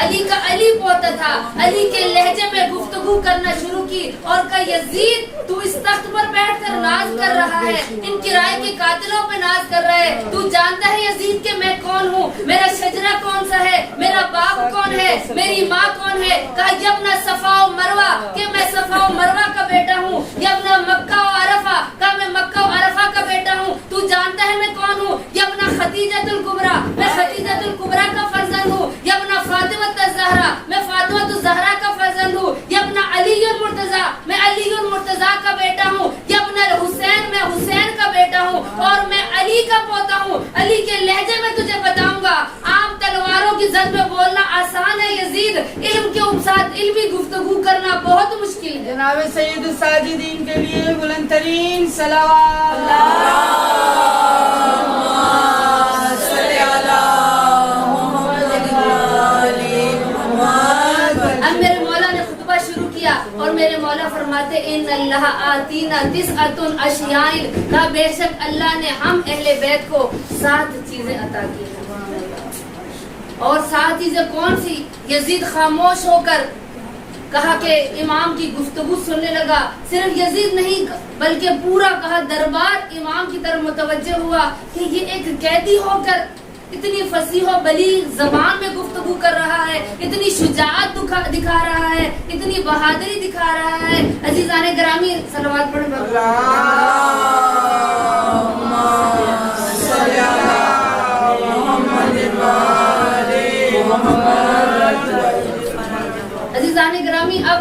Speaker 3: علی کا علی پوتا تھا, علی کے لہجے میں گفتگو کرنا شروع کی اور کہا یزید تو اس تخت پر بیٹھ کر ناز کر رہا ہے, ان کرائے کے قاتلوں پہ ناز کر رہا ہے. تو جانتا ہے یزید کہ میں کون ہوں, میرا شجرہ کون سا ہے, میرا باپ کون ہے, میری ماں کون ہے. کہا یبنا صفا و مروہ, کہ میں صفا و مروہ کا بیٹا ہوں. یبنا مکہ و عرفہ, کہا میں مکہ و عرفہ کا بیٹا ہوں. تو جانتا ہے میں کون ہوں. یبنا خدیجۃ الکبریٰ, میں خدیجۃ الکبریٰ کا فرزند ہوں. یبنا فاطمہ الزہرا, میں فاطمہ الزہرا کا فرزند ہوں. یبنا علی المرتضیٰ, میں علی المرتضیٰ کا بیٹا ہوں. یبنا الحسین, میں حسین کا بیٹا ہوں, اور میں علی کا پوتا ہوں. علی کے لہجے میں تجھے بتاؤں گا. عام تلواروں کی زد میں بولنا آسان ہے یزید, علم کے ساتھ علمی گفتگو کرنا بہت مشکل ہے.
Speaker 5: جناب سید الساجدین کے لیے بلند ترین صلوات.
Speaker 3: اب میرے مولا نے خطبہ شروع کیا اور میرے مولا فرماتے ان اللہ آتینا تسعۃ اشیاء, کہا بے شک اللہ نے ہم اہل بیت کو 7 چیزیں عطا کی ہیں. اور 7 چیزیں کون سی؟ یزید خاموش ہو کر کہا کہ امام کی گفتگو سننے لگا. صرف یزید نہیں بلکہ پورا کہا دربار امام کی طرف متوجہ ہوا کہ یہ ایک قیدی ہو کر اتنی فصیح و بلیغ زبان میں گفتگو کر رہا ہے, اتنی شجاعت دکھا رہا ہے, اتنی بہادری دکھا رہا ہے. عزیزان گرامی صلوات پڑھیں. عزیزان گرامی اب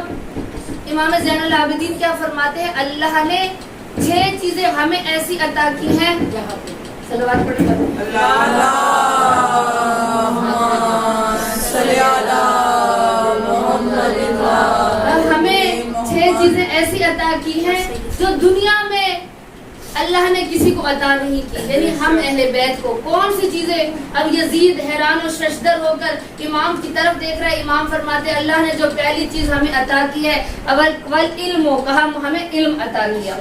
Speaker 3: امام زین العابدین کیا فرماتے ہیں, اللہ نے 6 چیزیں ہمیں ایسی عطا کی ہیں. صلوات پڑھیں. ہمیں 6 چیزیں ایسی عطا کی ہیں جو دنیا میں اللہ نے کسی کو عطا نہیں کی, یعنی ہم اہل بیت کو. کون سی چیزیں؟ اب یزید حیران و ششدر ہو کر امام کی طرف دیکھ رہا ہے. امام فرماتے اللہ نے جو پہلی چیز ہمیں عطا کی ہے والعلم, کہا ہمیں علم عطا کیا.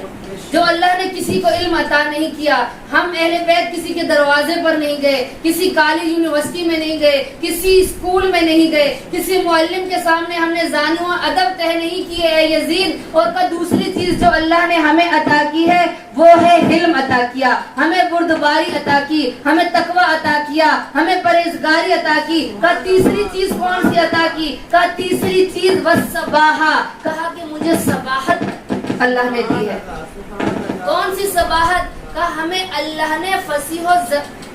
Speaker 3: جو اللہ نے کسی کو علم عطا نہیں کیا. ہم اہل بیت کسی کے دروازے پر نہیں گئے, کسی کالج یونیورسٹی میں نہیں گئے, کسی اسکول میں نہیں گئے, کسی معلم کے سامنے ہم نے زانو ادب طے نہیں کیے اے یزید. اور دوسری چیز جو اللہ نے ہمیں عطا کی ہے وہ ہے علم عطا کیا, ہمیں بردباری عطا کی, ہمیں تقوی عطا کیا, ہمیں پرہیزگاری عطا کی. کا تیسری چیز کون سی عطا کی؟ کا تیسری چیز والصباحہ, کہا کہ مجھے صباحت اللہ نے دی ہے. کون سی صباحت؟ کہا ہمیں اللہ نے فصیح و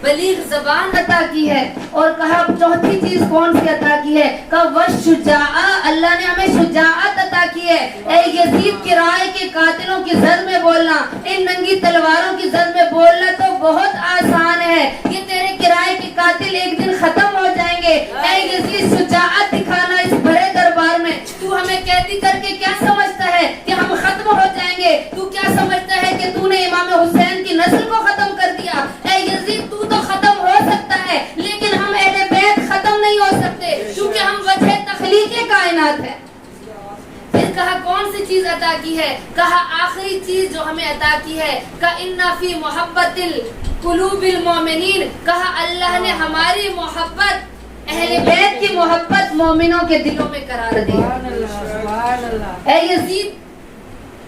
Speaker 3: بلیغ زبان عطا کی ہے. اور کہا چوتھی چیز کون سی عطا کی ہے؟ کہا والشجاع, اللہ نے ہمیں شجاعت عطا کی ہے. اے یزید کرائے کے قاتلوں کی زد میں بولنا, ان ننگی تلواروں کی زد میں بولنا تو بہت آسان ہے. یہ تیرے کرائے کے قاتل ایک دن ختم ہو جائیں گے. اے یزید شجاعت دکھانا اس بڑے دربار میں. تو ہمیں قیدی کر کے کیا سمجھتا ہے کہ ہم ختم ہو جائیں گے؟ تو کیا سمجھتا ہے کہ تو نے امام حسین کی نسل کو ختم کر دیا؟ اے یزید تو ختم ہو سکتا ہے لیکن ہم اہل بیت ختم نہیں ہو سکتے, کیونکہ ہم وجہ تخلیق کائنات ہے. پھر کہا کون سی چیز عطا کی ہے؟ کہا آخری چیز جو ہمیں عطا کی ہے کہ ان فی محبت القلوب المؤمنین, کہا اللہ نے ہماری محبت اہل بیت کی محبت مومنوں کے دلوں میں قرار دی. اے یزید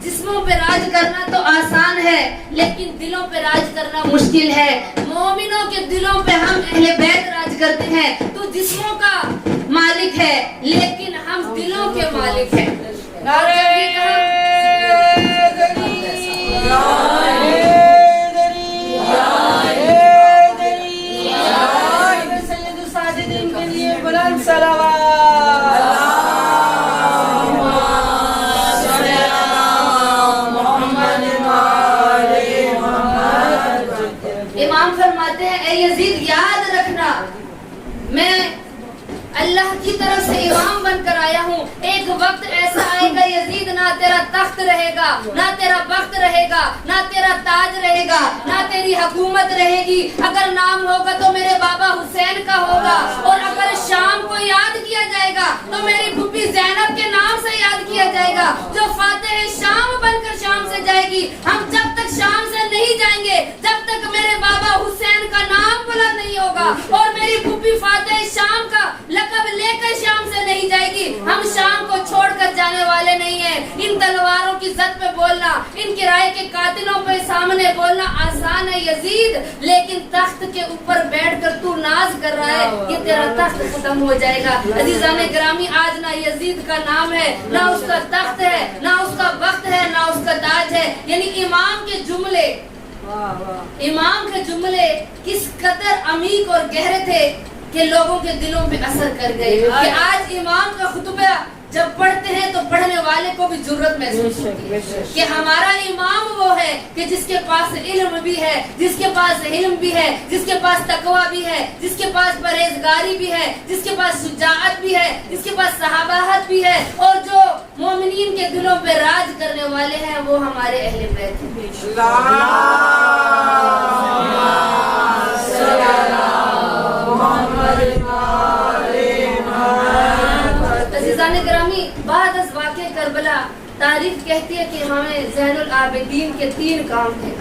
Speaker 3: جسموں پہ راج کرنا تو آسان ہے لیکن دلوں پہ راج کرنا مشکل ہے. مومنوں کے دلوں پہ ہم اہل بیت راج کرتے ہیں. تو جسموں کا مالک ہے لیکن ہم دلوں کے مالک ہیں.
Speaker 5: سید الساجدین کے لیے بلند صلوات.
Speaker 3: گا، نہ تیرا وقت رہے گا، نہ تیرا تاج رہے گا، نہ تیری حکومت رہے گی۔ اگر نام ہوگا تو میرے بابا حسین کا ہوگا، اور اگر شام کو یاد کیا جائے گا تو میری پھوپھی زینب کے نام سے یاد کیا جائے گا، جو فاتح شام بن کر شام سے جائے گی۔ ہم جب تک شام سے نہیں جائیں گے جب تک میرے بابا حسین کا نام بلند نہیں ہوگا، اور میری پھوپھی فاتح شام کا لقب لے کر شام سے نہیں جائے گی۔ ہم شام کو چھوڑ کر جانے والے نہیں ہیں۔ ان تلواروں کی زد پہ بولنا، ان کرائے کے قاتلوں پہ سامنے بولنا آسان ہے یزید، لیکن تخت کے اوپر بیٹھ کر تو ناز کر رہا ہے کہ تیرا تخت ختم ہو جائے گا۔ عزیزان گرامی، آج نہ یزید کا نام ہے، نہ اس کا تخت ہے، نہ اس کا وقت ہے، نہ اس کا تاج ہے۔ یعنی امام کے جملے کس قدر عمیق اور گہرے تھے کہ لوگوں کے دلوں پہ اثر کر گئے، کہ آج امام کا خطبہ جب پڑھتے ہیں تو پڑھنے والے کو بھی جرت محسوس ہوتی ہے کہ ہمارا امام وہ ہے کہ جس کے پاس علم بھی ہے، جس کے پاس علم بھی ہے، جس کے پاس تقوی بھی ہے، جس کے پاس پرہیزگاری بھی ہے، جس کے پاس شجاعت بھی ہے، جس کے پاس صحابہت بھی ہے، اور جو مومنین کے دلوں پہ راج کرنے والے ہیں وہ ہمارے اہل بیت ہیں۔ عزیزان گرامی، بعد از واقع کربلا تاریخ کہتی ہے کہ امام زین العابدین کے 3 کام تھے۔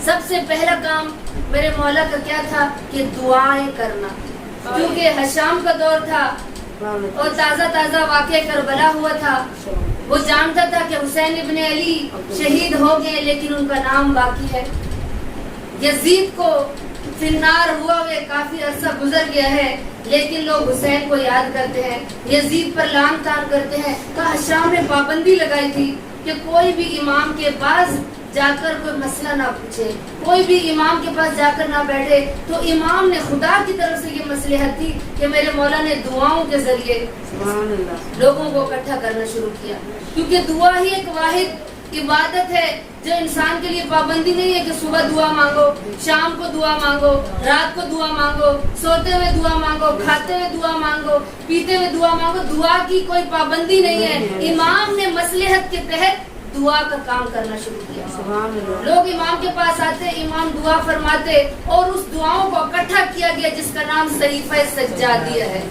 Speaker 3: سب سے پہلا کام میرے مولا کا کیا تھا کہ دعائیں کرنا، کیونکہ حشام کا دور تھا اور تازہ واقع کربلا ہوا تھا۔ وہ جانتا تھا کہ حسین ابن علی شہید ہو گئے لیکن ان کا نام باقی ہے۔ یزید کو فنار ہوا ہوئے کافی عرصہ گزر گیا ہے لیکن لوگ حسین کو یاد کرتے ہیں، یزید پر لعن طعن کرتے ہیں۔ تو حشام نے پابندی لگائی تھی کہ کوئی بھی امام کے پاس جا کر کوئی مسئلہ نہ پوچھے، کوئی بھی امام کے پاس جا کر نہ بیٹھے۔ تو امام نے خدا کی طرف سے یہ مصلحت تھی کہ میرے مولا نے دعاؤں کے ذریعے لوگوں کو اکٹھا کرنا شروع کیا، کیونکہ دعا ہی ایک واحد عبادت ہے جو انسان کے لیے پابندی نہیں ہے کہ صبح دعا مانگو، شام کو دعا مانگو، رات کو دعا مانگو، سوتے ہوئے دعا مانگو، کھاتے ہوئے دعا مانگو، پیتے ہوئے دعا مانگو۔ دعا کی کوئی پابندی نہیں ہے۔ امام نے مصلحت کے تحت دعا کا کام کرنا شروع کیا۔ لوگ امام کے پاس آتے، امام دعا فرماتے اور اس دعاؤں کو اکٹھا کیا گیا جس کا نام صحیفہ سجادیہ ہے،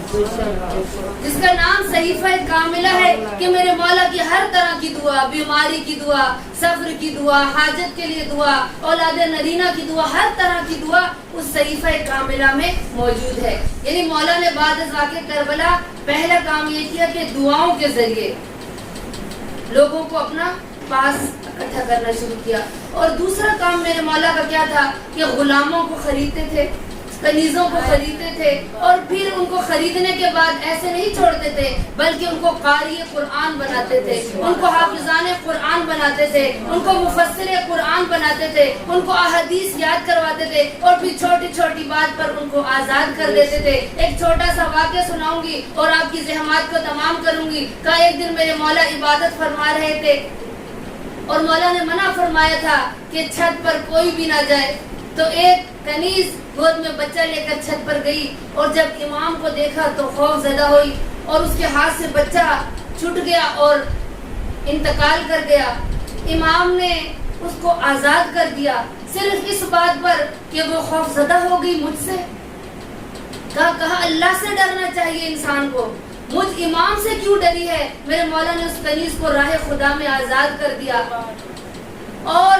Speaker 3: جس کا نام صحیفہ کاملہ ہے، کہ میرے مولا کی ہر طرح کی دعا، بیماری کی دعا، سفر کی دعا، حاجت کے لیے دعا، اولاد نرینہ کی دعا، ہر طرح کی دعا اس صحیفہ کاملہ میں موجود ہے۔ یعنی مولا نے بعد از واقع کربلا پہلا کام یہ کیا کہ دعاؤں کے ذریعے لوگوں کو اپنا پاس اکٹھا کرنا شروع کیا۔ اور دوسرا کام میرے مولا کا کیا تھا کہ غلاموں کو خریدتے تھے، کنیزوں کو خریدتے تھے، اور پھر ان کو خریدنے کے بعد ایسے نہیں چھوڑتے تھے بلکہ ان کو قاری قرآن بناتے تھے، ان کو حافظان قرآن بناتے تھے، ان کو مفسر قرآن بناتے تھے، ان کو احادیث یاد کرواتے تھے، اور پھر چھوٹی چھوٹی بات پر ان کو آزاد کر دیتے تھے۔ ایک چھوٹا سا واقعہ سناؤں گی اور آپ کی زحمات کو تمام کروں گی۔ کہ ایک دن میرے مولا عبادت فرما رہے تھے اور مولا نے منع فرمایا تھا کہ چھت پر کوئی بھی نہ جائے، تو ایک کنیز گود میں بچہ لے کر چھت پر گئی، اور جب امام کو دیکھا تو خوف زدہ ہوئی اور اس کے ہاتھ سے بچہ چھوٹ گیا اور انتقال کر گیا۔ امام نے اس کو آزاد کر دیا صرف اس بات پر کہ وہ خوف زدہ ہو گئی مجھ سے۔ کہا اللہ سے ڈرنا چاہیے انسان کو، مجھ امام سے کیوں ڈری ہے؟ میرے مولا نے اس کنیز کو راہ خدا میں آزاد کر دیا۔ اور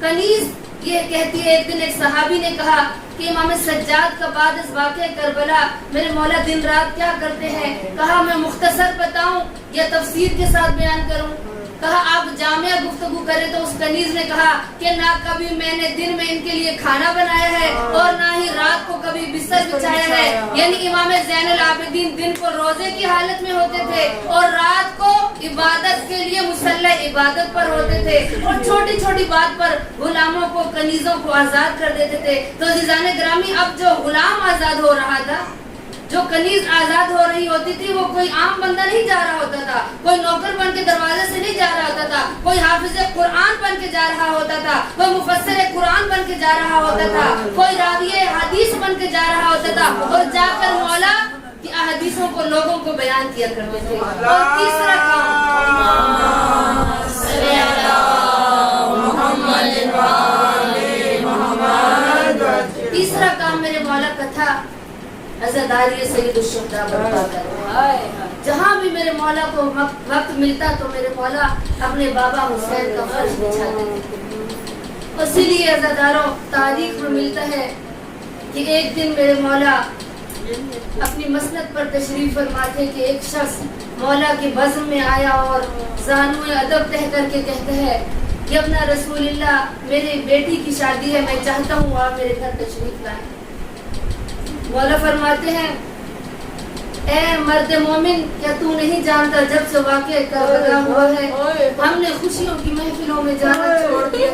Speaker 3: کنیز یہ کہتی ہے، ایک دن ایک صحابی نے کہا کہ امام سجاد کا بعد از واقع کربلا میرے مولا دن رات کیا کرتے ہیں؟ کہا میں مختصر بتاؤں یا تفسیر کے ساتھ بیان کروں؟ کہا آپ جامعہ گفتگو کریں۔ تو اس کنیز نے کہا کہ نہ کبھی میں نے دن میں ان کے لیے کھانا بنایا ہے اور نہ ہی رات کو کبھی بستر بچھایا ہے۔ یعنی امام زین العابدین دن کو روزے کی حالت میں ہوتے تھے اور رات کو عبادت کے لیے مصلی عبادت پر ہوتے تھے، اور چھوٹی چھوٹی بات پر غلاموں کو، کنیزوں کو آزاد کر دیتے تھے۔ تو عزیزان گرامی، اب جو غلام آزاد ہو رہا تھا، جو کنیز آزاد ہو رہی ہوتی تھی، وہ کوئی عام بندہ نہیں جا رہا ہوتا تھا، کوئی نوکر بن کے دروازے سے نہیں جا رہا ہوتا تھا، کوئی حافظ قرآن بن کے جا رہا ہوتا تھا، کوئی مفسر قرآن بن کے جا رہا ہوتا تھا، کوئی راوی حدیث بن کے جا رہا ہوتا تھا، اور جا کر مولا کی احادیثوں کو لوگوں کو بیان کیا کرتے تھے۔ اور تیسرا کام تیسرا کام میرے مولا کا تھا عزاداری سید الشہداء برپا کرنا. جہاں بھی میرے مولا کو وقت ملتا تو میرے مولا اپنے بابا حسین کا فرش بچھاتے تھے. اسی لیے عزاداروں تاریخ میں ملتا ہے کہ ایک دن میرے مولا اپنی مسند پر تشریف فرما تھے کہ ایک شخص مولا کے بزم میں آیا اور زانوئے ادب تہ کر کے کہتا ہے کہ اپنا رسول اللہ میری بیٹی کی شادی ہے, میں چاہتا ہوں آپ میرے گھر تشریف لائیں. مولا فرماتے ہیں اے مرد مومن, کیا تو نہیں جانتا جب سے واقعہ کربلا ہوا ہے ہم نے خوشیوں کی محفلوں میں جانا چھوڑ دیا.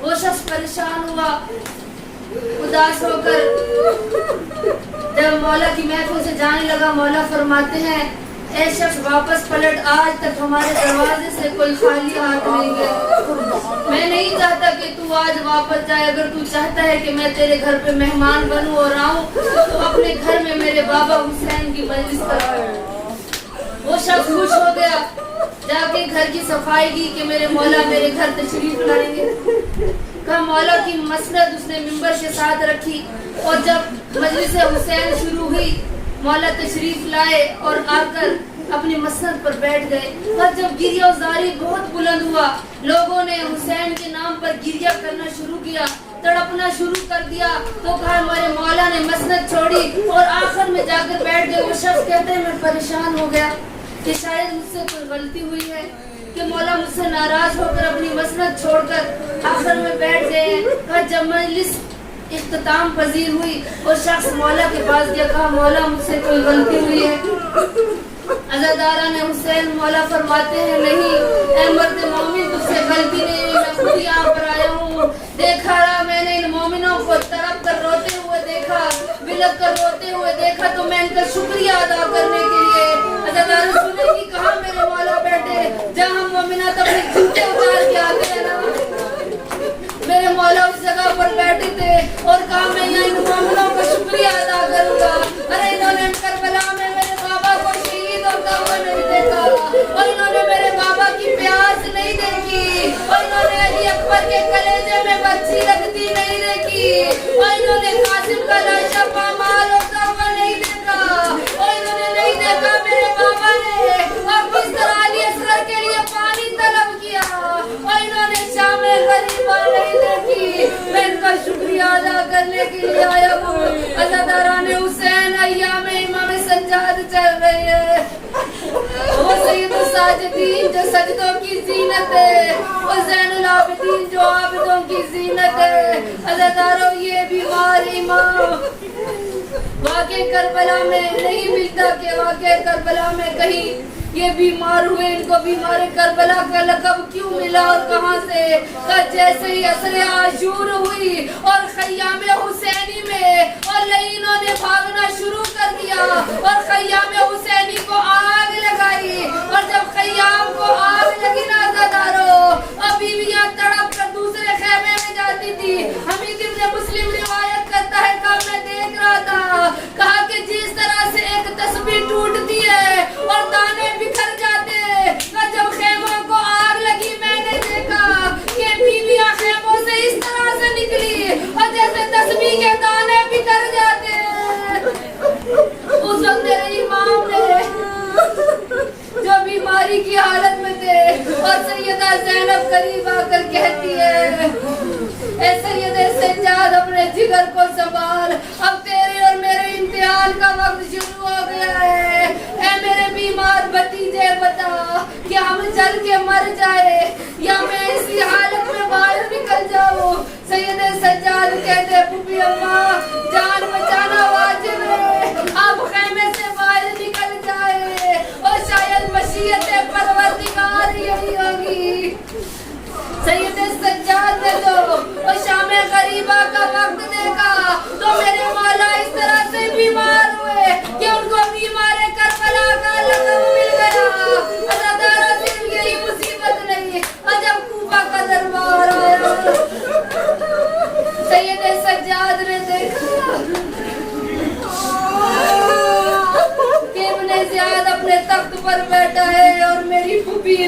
Speaker 3: وہ شخص پریشان ہوا, اداس ہو کر جب مولا کی محفل سے جانے لگا. مولا فرماتے ہیں اے شخص واپس پلٹ, آج تک ہمارے دروازے سے کوئی خالی ہاتھ نہیں گیا. میں نہیں چاہتا کہ تو آج واپس جائے. اگر تو چاہتا ہے کہ میں تیرے گھر پہ مہمان بنوں اور آؤں تو اپنے گھر میں میرے بابا حسین کی مجلس کرا. وہ شخص خوش ہو گیا, جا کے گھر کی صفائی کی کہ میرے مولا میرے گھر تشریف لائیں گے. کہا مولا کی مسند اس نے ممبر کے ساتھ رکھی اور جب مجلس حسین شروع ہوئی مولا تشریف لائے اور آ کر اپنی مسند پر بیٹھ گئے. اور جب گریہ و زاری بہت بلند ہوا, لوگوں نے حسین کے نام پر گریہ کرنا شروع کیا, تڑپنا شروع کر دیا, تو کہا ہمارے مولا نے مسند چھوڑی اور آخر میں جا کر بیٹھ گئے. وہ شخص کہتے ہیں میں پریشان ہو گیا کہ شاید مجھ سے کوئی غلطی ہوئی ہے کہ مولا مجھ سے ناراض ہو کر اپنی مسند چھوڑ کر آخر میں بیٹھ گئے. کہا جب مجلس اختتام پذیر ہوئی اور شخص مولا کے پاس گیا, کہا مولا مجھ سے کوئی غلطی ہوئی ہے. عزاداران حسین مولا فرماتے ہیں نہیں اے مرد مومن, تجھ سے غلطی نہیں ہوئی, میں خود یہاں پر آیا ہوں. دیکھا رہا میں نے ان مومنوں کو تڑپ کر روتے ہوئے دیکھا, بلک کر روتے ہوئے دیکھا, تو میں ان کا شکریہ ادا کرنے کے لیے. عزادار سنے کی کہا میرے مولا بیٹھے جہاں مومنات اپنے جوتے اتار کے آتے ہیں نا, میرے مولا اس جگہ پر بیٹھے تھے اور کہا میں یہاں ان مومنوں کا شکریہ ادا کروں گا. ارے انہوں نے کربلا میں میرے بابا کو شہید ہوتا ہوا نہیں دیکھا, اور انہوں نے میرے بابا کی پیاس نہیں دیکھی, اور انہوں نے علی اکبر کے کلیجے میں بچی رکھتی نہیں دیکھی, اور انہوں نے قاسم کا لاشا پامال ہوتا ہوا نہیں دیکھا, اور انہوں نے نہیں دیکھا میرے بابا نے اب کس طرح علی اصغر کے لیے پانی طلب کیا, اور انہوں نے شام غریبہ نہیں دیکھی. میں ان کا شکریہ ادا کرنے کے لیے آیا ہوں. عزاداران حسین ایام امام سجاد چل رہی ہے, وہ سید الساجدین جو سجدوں کی زینت ہے, وہ زین العابدین جو عابدوں کی زینت ہے. عزاداروں یہ بیمار امام واقع کربلا میں نہیں ملتا کہ واقع کربلا میں کہیں یہ بیمار ہوئے, ان کو بیمار کربلا کا لقب کیوں ملا اور کہاں سے. جیسے ہی عصر عاشور ہوئی اور خیام حسینی میں اور لعینوں نے بھاگنا شروع کر دیا اور خیام حسینی کو آگ لگائی, اور جب خیام کو آگ لگی نا عزاداروں, اور بیویاں تڑپ کر دوسرے خیمے میں جاتی تھی. حمید ابن مسلم روایت کرتا ہے کہ میں دیکھ رہا تھا, کہا کہ جس طرح سے ایک تسبیح ٹوٹتی ہے اور دانے بکھر جاتے ہیں, جب خیموں کو آگ لگی میں نے دیکھا کہ بیویاں خیموں سے اس طرح سے نکلی اور جیسے تسبیح کے دانے بکھر جاتے ہیں. اس وقت میرے امام نے جو بیماری کی حالت میں تھے, اور سیدہ زینب قریب آ کر کہتی ہے اے سید سجاد اپنے جگر کو سنبھال, اب تیرے اور میرے امتحان کا وقت شروع ہو گیا ہے. اے میرے بیمار بھتیجے بتا کہ ہم جل کے مر جائے یا میں اسی حالت میں باہر نکل جاؤں. سید سجاد کہتے پھوپھی اماں جان بچانا واجب ہے, آپ خیمے سے باہر نکل جائے اور شاید مشیت پروردگار یہی ہوگی. سید سجاد نے تو شام غریبہ کا وقت دیکھا تو میرے مولا اس طرح سے بیمار ہوئے